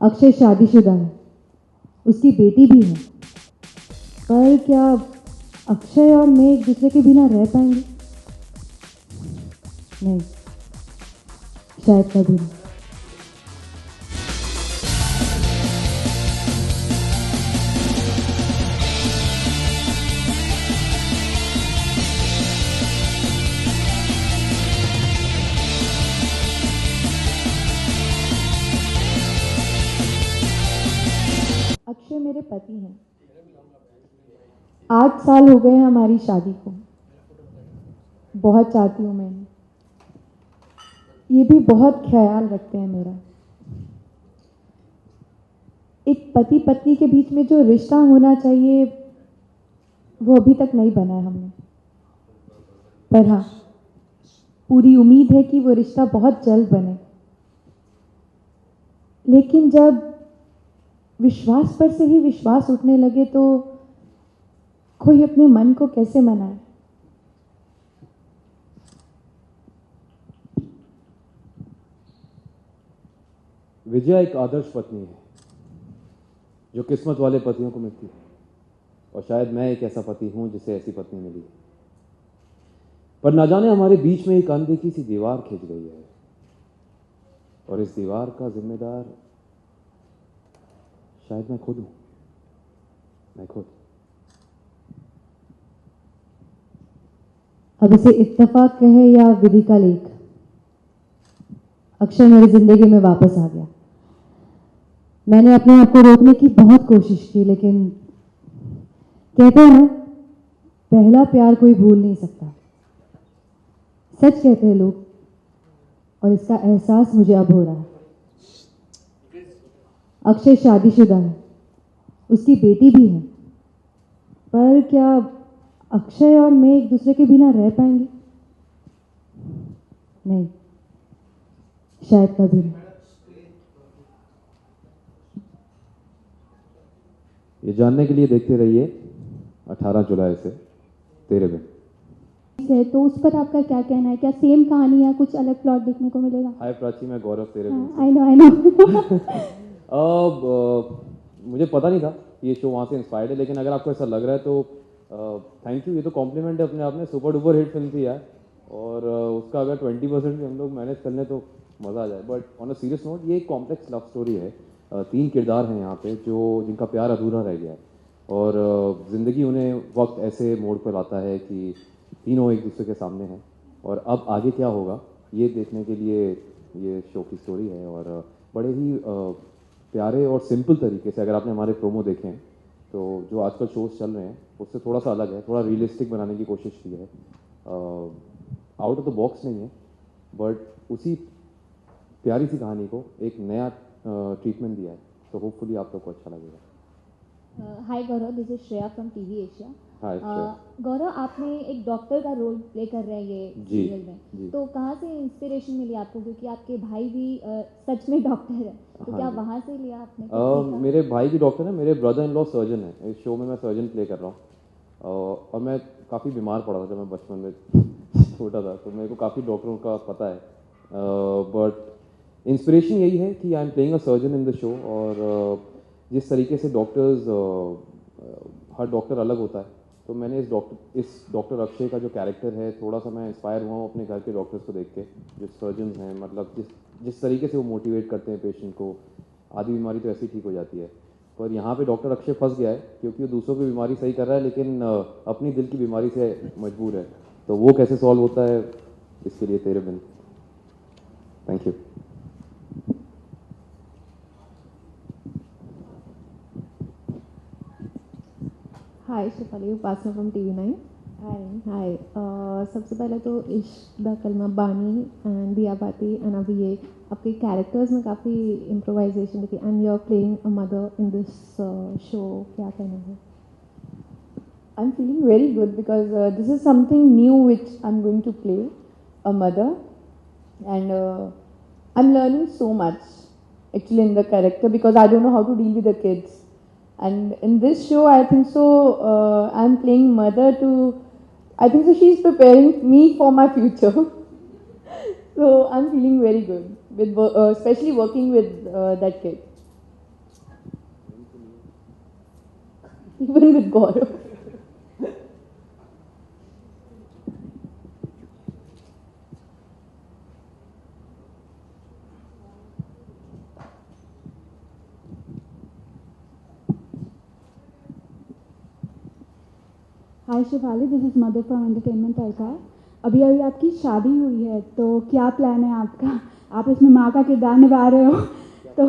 अक्षय शादीशुदा है, उसकी बेटी भी है, पर क्या अक्षय और मैं एक दूसरे के बिना रह पाएंगे? नहीं, शायद कभी नहीं। अक्षय मेरे पति हैं। 8 साल हो गए हैं हमारी शादी को। बहुत चाहती हूँ मैं इन्हें। ये भी बहुत ख्याल रखते हैं मेरा। एक पति पत्नी के बीच में जो रिश्ता होना चाहिए वो अभी तक नहीं बना है हमने, पर हाँ, पूरी उम्मीद है कि वो रिश्ता बहुत जल्द बने। लेकिन जब विश्वास पर से ही विश्वास उठने लगे तो कोई अपने मन को कैसे मनाए? विजया एक आदर्श पत्नी है जो किस्मत वाले पतियों को मिलती है, और शायद मैं एक ऐसा पति हूं जिसे ऐसी पत्नी मिली है। पर ना जाने हमारे बीच में एक अनदेखी सी दीवार खिंच गई है, और इस दीवार का जिम्मेदार शायद मैं खुद हूं। मैं खुद। अब इसे इत्तेफाक कहे या विधि का लेख, अक्षय मेरी जिंदगी में वापस आ गया। मैंने अपने आप को रोकने की बहुत कोशिश की, लेकिन कहते हैं ना, पहला प्यार कोई भूल नहीं सकता। सच कहते हैं लोग, और इसका एहसास मुझे अब हो रहा है। अक्षय शादीशुदा है, उसकी बेटी भी है, पर क्या अक्षय और मैं एक दूसरे के बिना रह पाएंगे? नहीं, शायद कभी नहीं। ये जानने के लिए देखते रहिए 18 जुलाई से तेरे बिन। है तो उस पर आपका क्या कहना है? क्या सेम कहानी या कुछ अलग प्लॉट देखने को मिलेगा? हाय प्राची, मैं गौरव तेरे बिन। आई नो अब मुझे पता नहीं था कि ये शो वहाँ से इंस्पायर्ड है, लेकिन अगर आपको ऐसा लग रहा है तो थैंक यू। ये तो कॉम्प्लीमेंट है अपने आप में। सुपर डुपर हिट फिल्म थी यार, और उसका अगर 20% भी हम लोग मैनेज कर लें तो मज़ा आ जाए। But on a serious note, ये एक कॉम्प्लेक्स लव स्टोरी है। 3 किरदार हैं यहाँ पे जिनका प्यार अधूरा रह गया है, और ज़िंदगी उन्हें वक्त ऐसे मोड़ पर लाता है कि तीनों एक दूसरे के सामने हैं, और अब आगे क्या होगा ये देखने के लिए ये शो की स्टोरी है। और बड़े ही प्यारे और सिंपल तरीके से, अगर आपने हमारे प्रोमो देखे हैं तो जो आजकल शोज चल रहे हैं उससे थोड़ा सा अलग है, थोड़ा रियलिस्टिक बनाने की कोशिश की है। आउट ऑफ द बॉक्स नहीं है, बट उसी प्यारी सी कहानी को एक नया ट्रीटमेंट दिया है। तो होपफुली आप लोग को अच्छा लगेगा। Hi Gaurav, this is Shreya from TV Asia. Hi Shreya. Gaurav, आपने एक डॉक्टर का रोल प्ले कर रहे हैं ये जी, सीरियल में, जी। तो कहाँ से इंस्पिरेशन मिली आपको? क्योंकि आपके भाई भी सच में डॉक्टर है, तो हाँ क्या जी। वहाँ से लिया आपने? कुछ सीखा? मेरे भाई भी डॉक्टर है, मेरे ब्रदर इन लॉ सर्जन है। इस शो में मैं सर्जन प्ले कर रहा हूँ, और मैं काफ़ी बीमार पड़ा था जब मैं बचपन में छोटा था, तो मेरे को काफ़ी डॉक्टरों का पता है। बट इंस्पिरेशन यही है कि I am playing a surgeon in the show, और जिस तरीके से डॉक्टर्स, हर डॉक्टर अलग होता है, तो मैंने इस डॉक्टर अक्षय का जो कैरेक्टर है, थोड़ा सा मैं इंस्पायर हुआ हूँ अपने घर के डॉक्टर्स को देख के, जो सर्जन्स हैं। मतलब जिस तरीके से वो मोटिवेट करते हैं पेशेंट को। आधी बीमारी तो ऐसे ही ठीक हो जाती है, पर यहाँ पे डॉक्टर अक्षय फंस गया है क्योंकि वो दूसरों की बीमारी सही कर रहा है, लेकिन अपनी दिल की बीमारी से मजबूर है। तो वो कैसे सॉल्व होता है, इसके लिए Tere Bin. Thank you. Hi, Shifali Upasana from TV9। Hi. सबसे पहले तो इश्क दा कलमा बानी एंड दिया बाती एंड अभी ये आपके कैरेक्टर्स में काफ़ी इम्प्रोवाइजेशन दिखी, and you are playing a mother in this show. क्या कहना है? I'm feeling very good because this is something new which I'm going to play, a mother, and I'm learning so much actually in the character because I don't know how to deal with the kids. And in this show, I think so, I'm playing mother to, I think so she's preparing me for my future. So I'm feeling very good with especially working with that kid. even with Gaurav. Hi Shifali, this is mother from Entertainment Tadka. अभी अभी आपकी शादी हुई है, तो क्या plan है आपका? आप इसमें माँ का किरदार निभा रहे हो तो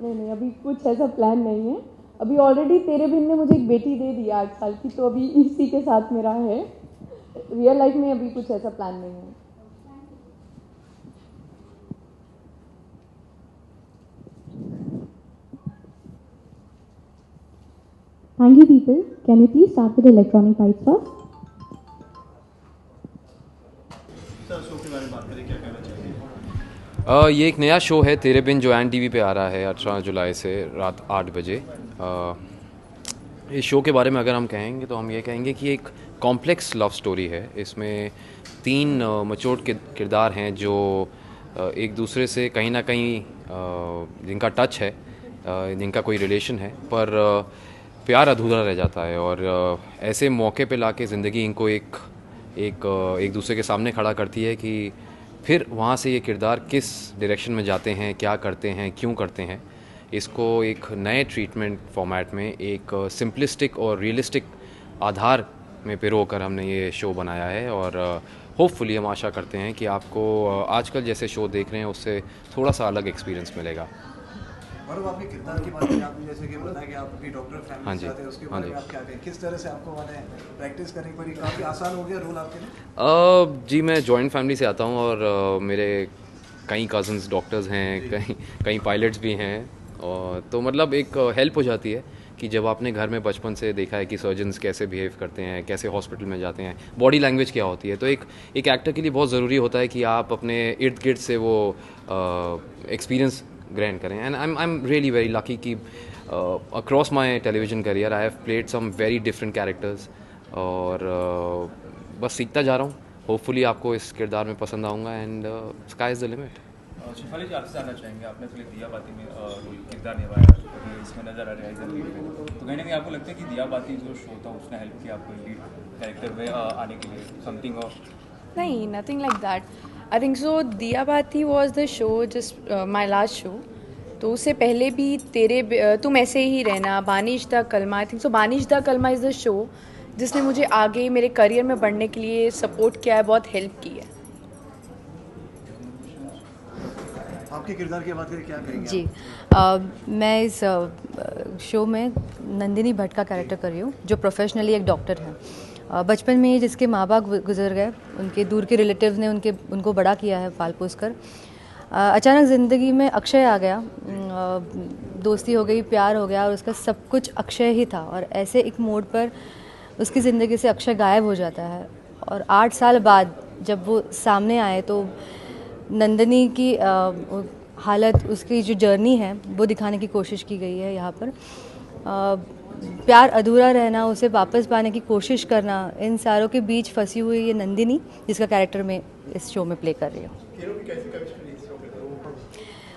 नहीं, अभी कुछ ऐसा प्लान नहीं है। अभी ऑलरेडी तेरे बिन ने मुझे एक बेटी दे दी 8 साल की, तो अभी इसी के साथ मेरा है। रियल लाइफ में अभी कुछ ऐसा प्लान नहीं है। Thank you, people. Can you please start with the electronic pipes first? Sir, show के बारे में बात करें, क्या कहना चाहिए? ये एक नया शो है तेरे बिन जो एन टीवी पे आ रहा है 18 जुलाई से रात 8 बजे। इस शो के बारे में अगर हम कहेंगे तो हम ये कहेंगे कि एक कॉम्प्लेक्स लव स्टोरी है। इसमें 3 मैच्योर्ड किरदार हैं जो एक दूसरे से कहीं ना कहीं जिनका टच है, जिनका कोई रिलेशन है, पर प्यार अधूरा रह जाता है। और ऐसे मौके पे लाके ज़िंदगी इनको एक दूसरे के सामने खड़ा करती है कि फिर वहाँ से ये किरदार किस डायरेक्शन में जाते हैं, क्या करते हैं, क्यों करते हैं। इसको एक नए ट्रीटमेंट फॉर्मेट में एक सिंपलिस्टिक और रियलिस्टिक आधार में पिरोकर हमने ये शो बनाया है। और होपफुली हम आशा करते हैं कि आपको आजकल जैसे शो देख रहे हैं उससे थोड़ा सा अलग एक्सपीरियंस मिलेगा। और आपके किरदार की बात करें, आपने जैसे कि बताया कि आप भी डॉक्टर फैमिली से आते हैं, उसके बारे में आप क्या कहें? किस तरह से आपको मैंने प्रैक्टिस करनी पड़ी? काफ़ी आसान हो गया रोल आपके लिए? जी, मैं जॉइंट फैमिली से आता हूँ और मेरे कई कज़न्स डॉक्टर्स हैं, कई पायलट्स भी हैं। और तो मतलब एक हेल्प हो जाती है कि जब आपने घर में बचपन से देखा है कि सर्जन्स कैसे बिहेव करते हैं, कैसे हॉस्पिटल में जाते हैं, बॉडी लैंग्वेज क्या होती है, तो एक एक्टर के लिए बहुत ज़रूरी होता है कि आप अपने इर्द गिर्द से वो एक्सपीरियंस ग्रहण करें। And I am really very lucky कि across my television career I have played some very different characters. और बस सीखता जा रहा हूँ। होपफुली आपको इस किरदार में पसंद आऊँगा and sky is the limit. Shifali ji, आपसे जानना चाहेंगे, आपने फिल्म दिया बाती में रोल किरदार निभाया, अभी इसमें नजर आ रहा है तो कहीं ना कहीं आपको लगता है कि दिया बाती जो शो था उसने हेल्प किया आपको लीड कैरेक्टर में आने के लिए, समथिंग और? नहीं, nothing like that. I think so. दिया बाती was the show, just my last show. तो उससे पहले भी तुम ऐसे ही रहना, बानिश द कलमा, आई थिंक सो बानिश द कलमा इज़ द शो जिसने मुझे आगे मेरे करियर में बढ़ने के लिए सपोर्ट किया है, बहुत हेल्प की है। आपके किरदार की बात करें, क्या करेंगे जी, मैं इस शो में नंदिनी भट्ट का कैरेक्टर कर रही हूँ, जो प्रोफेशनली एक डॉक्टर है। बचपन में ही जिसके माँ बाप गुजर गए, उनके दूर के रिलेटिव्स ने उनको बड़ा किया है पाल पोस कर। अचानक ज़िंदगी में अक्षय आ गया, दोस्ती हो गई, प्यार हो गया और उसका सब कुछ अक्षय ही था। और ऐसे एक मोड़ पर उसकी ज़िंदगी से अक्षय गायब हो जाता है और 8 साल बाद जब वो सामने आए तो नंदिनी की हालत, उसकी जो जर्नी है वो दिखाने की कोशिश की गई है यहाँ पर। प्यार अधूरा रहना, उसे वापस पाने की कोशिश करना, इन सारों के बीच फंसी हुई ये नंदिनी जिसका कैरेक्टर मैं इस शो में प्ले कर रही हूँ।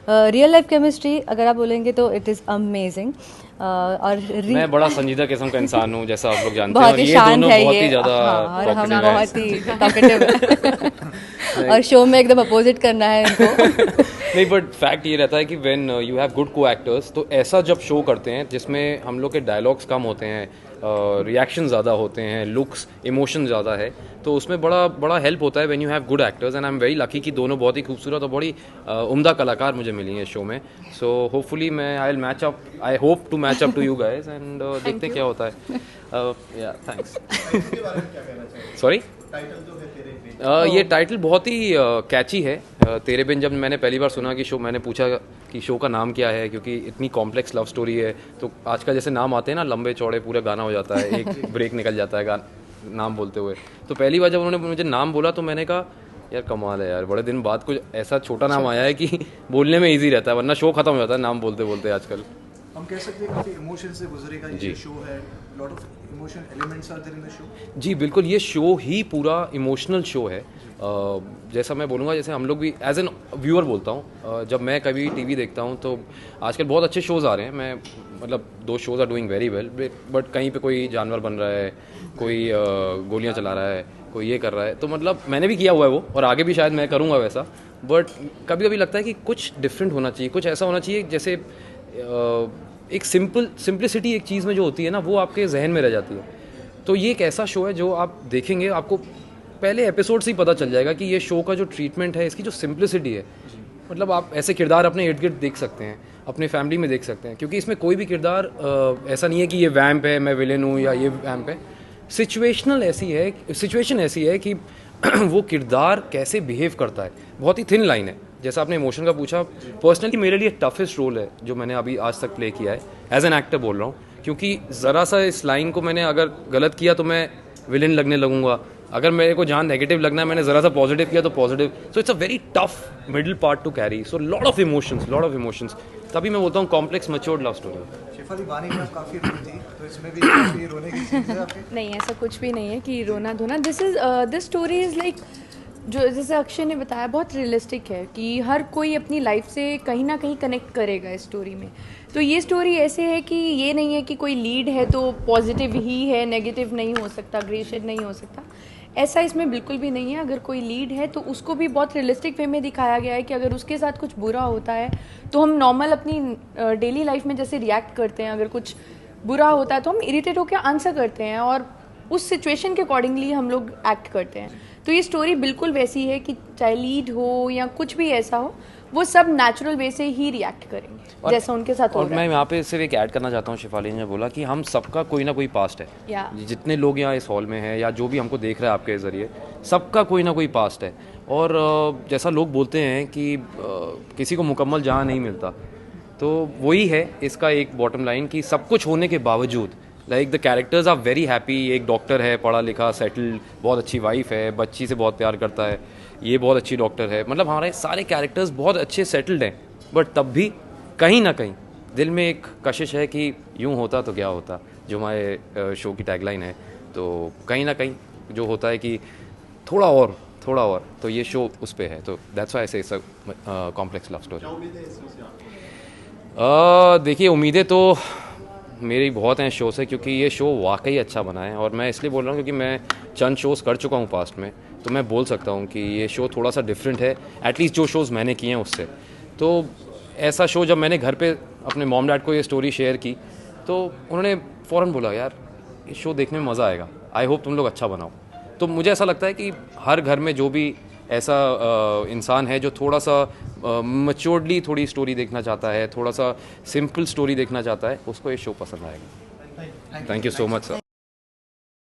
रियल लाइफ केमिस्ट्री अगर आप बोलेंगे तो इट इज़ अमेजिंग। और मैं बड़ा संजीदा किस्म का इंसान हूँ, जैसा आप लोग जानते हैं, बहुत ही शांत है बहुत ये, ही ज़्यादा और हम बहुत ही टॉकेटिव हैं और शो में एकदम अपोजिट करना है इनको। नहीं, बट फैक्ट ये रहता है कि व्हेन यू हैव गुड को एक्टर्स, तो ऐसा जब शो करते हैं जिसमें हम लोग के डायलॉग्स कम होते हैं, रिएक्शन ज़्यादा होते हैं, लुक्स, इमोशन ज़्यादा है, तो उसमें बड़ा हेल्प होता है when you have good actors. And I am very lucky कि दोनों बहुत ही खूबसूरत और बड़ी उम्दा कलाकार मुझे मिली हैं शो में। So hopefully I hope to match up to you guys and देखते हैं क्या होता है। या थैंक्स। सॉरी, ये टाइटल बहुत ही कैची है, तेरे बिन। जब मैंने पहली बार सुना कि मैंने पूछा कि शो का नाम क्या है, क्योंकि इतनी कॉम्प्लेक्स लव स्टोरी है, तो आजकल जैसे नाम आते हैं ना लंबे चौड़े, पूरा गाना हो जाता है, एक ब्रेक निकल जाता है नाम बोलते हुए। तो पहली बार जब उन्होंने मुझे नाम बोला तो मैंने कहा यार कमाल है यार, बड़े दिन बाद कुछ ऐसा छोटा नाम आया है कि बोलने में ईजी रहता है, वरना शो खत्म हो जाता है नाम बोलते बोलते आजकल। हम कह सकते हैं काफी इमोशन से गुजरेगा ये शो है, lot of emotion elements are there in the show. जी बिल्कुल, ये शो ही पूरा इमोशनल शो है। जैसा मैं बोलूँगा, जैसे हम लोग भी एज एन व्यूअर बोलता हूँ, जब मैं कभी टीवी देखता हूँ तो आजकल बहुत अच्छे शोज़ आ रहे हैं, मैं मतलब दो shows are doing very well, but कहीं पे कोई जानवर बन रहा है, कोई गोलियां चला रहा है, कोई ये कर रहा है, तो मतलब मैंने भी किया हुआ है वो, और आगे भी शायद मैं करूँगा वैसा, बट कभी कभी लगता है कि कुछ डिफरेंट होना चाहिए, कुछ ऐसा होना चाहिए जैसे एक सिंप्लिसिटी एक चीज़ में जो होती है ना, वो आपके जहन में रह जाती है। तो ये एक ऐसा शो है जो आप देखेंगे, आपको पहले एपिसोड से ही पता चल जाएगा कि ये शो का जो ट्रीटमेंट है, इसकी जो सिंप्लिसिटी है, मतलब आप ऐसे किरदार अपने इर्द गिर्द देख सकते हैं, अपने फैमिली में देख सकते हैं, क्योंकि इसमें कोई भी किरदार ऐसा नहीं है कि ये वैम्प है, मैं विलेन हूँ, या ये वैम्प है। सिचुएशन ऐसी है कि वो किरदार कैसे बिहेव करता है, बहुत ही थिन लाइन है। जैसा आपने इमोशन का पूछा, पर्सनली मेरे लिए टफेस्ट रोल है जो मैंने अभी आज तक प्ले किया है, एज एन एक्टर बोल रहा हूँ, क्योंकि ज़रा सा इस लाइन को मैंने अगर गलत किया तो मैं विलेन लगने लगूंगा, अगर मेरे को जहाँ नेगेटिव लगना है मैंने ज़रा सा पॉजिटिव किया तो positive, so it's a very tough middle part to carry, so lot of emotions, तभी मैं बोलता हूँ complex matured love story. Shefali, Bani में काफ़ी रोनी थी, तो इसमें भी काफ़ी रोने की चीज़ है आपके? नहीं, ऐसा कुछ भी नहीं है कि रोना धोना। दिस स्टोरी इज़ लाइक, जो जैसे अक्षय ने बताया, बहुत रियलिस्टिक है कि हर कोई अपनी लाइफ से कहीं ना कहीं कनेक्ट करेगा इस स्टोरी में। तो ये स्टोरी ऐसे है कि ये नहीं है कि कोई लीड है तो पॉजिटिव ही है, नेगेटिव नहीं हो सकता, ग्रे शेड नहीं हो सकता, ऐसा इसमें बिल्कुल भी नहीं है। अगर कोई लीड है तो उसको भी बहुत रियलिस्टिक वे में दिखाया गया है कि अगर उसके साथ कुछ बुरा होता है तो हम नॉर्मल अपनी डेली लाइफ में जैसे रिएक्ट करते हैं, अगर कुछ बुरा होता है तो हम इरिटेट होकर आंसर करते हैं और उस सिचुएशन के अकॉर्डिंगली हम लोग एक्ट करते हैं। तो ये स्टोरी बिल्कुल वैसी है कि चाहे लीड हो या कुछ भी ऐसा हो, वो सब नेचुरल वे से ही रिएक्ट करेंगे जैसा उनके साथ हो रहा है। और मैं यहाँ पे सिर्फ एक ऐड करना चाहता हूँ, शेफाली ने बोला कि हम सबका कोई ना कोई पास्ट है, जितने लोग यहाँ इस हॉल में हैं या जो भी हमको देख रहा है आपके ज़रिए, सबका कोई ना कोई पास्ट है। और जैसा लोग बोलते हैं कि किसी को मुकम्मल जहाँ नहीं मिलता, तो वही है इसका एक बॉटम लाइन कि सब कुछ होने के बावजूद like the characters are very happy. एक डॉक्टर है, पढ़ा लिखा, सेटल्ड, बहुत अच्छी वाइफ है, बच्ची से बहुत प्यार करता है, ये बहुत अच्छी डॉक्टर है, मतलब हमारे सारे कैरेक्टर्स बहुत अच्छे सेटल्ड हैं, बट तब भी कहीं ना कहीं दिल में एक कशिश है कि यूँ होता तो क्या होता, जो हमारे शो की टैगलाइन है। तो कहीं ना कहीं जो होता है कि थोड़ा और, तो ये शो उस पे है, तो दैट्स व्हाई आई से कॉम्प्लेक्स लव स्टोरी। देखिए, उम्मीदें तो मेरी बहुत हैं शो से, क्योंकि ये शो वाकई अच्छा बना है, और मैं इसलिए बोल रहा हूँ क्योंकि मैं चंद शोज़ कर चुका हूँ पास्ट में, तो मैं बोल सकता हूँ कि ये शो थोड़ा सा डिफरेंट है, एटलीस्ट जो शोज़ मैंने किए हैं उससे। तो ऐसा शो जब मैंने घर पे अपने मॉम डैड को ये स्टोरी शेयर की, तो उन्होंने फ़ौरन बोला, यार ये शो देखने में मज़ा आएगा, आई होप तुम लोग अच्छा बनाओ। तो मुझे ऐसा लगता है कि हर घर में जो भी ऐसा इंसान है जो थोड़ा सा मैच्योर्डली थोड़ी स्टोरी देखना चाहता है, थोड़ा सा सिंपल स्टोरी देखना चाहता है, उसको ये शो पसंद आएगा। Thank you so much sir.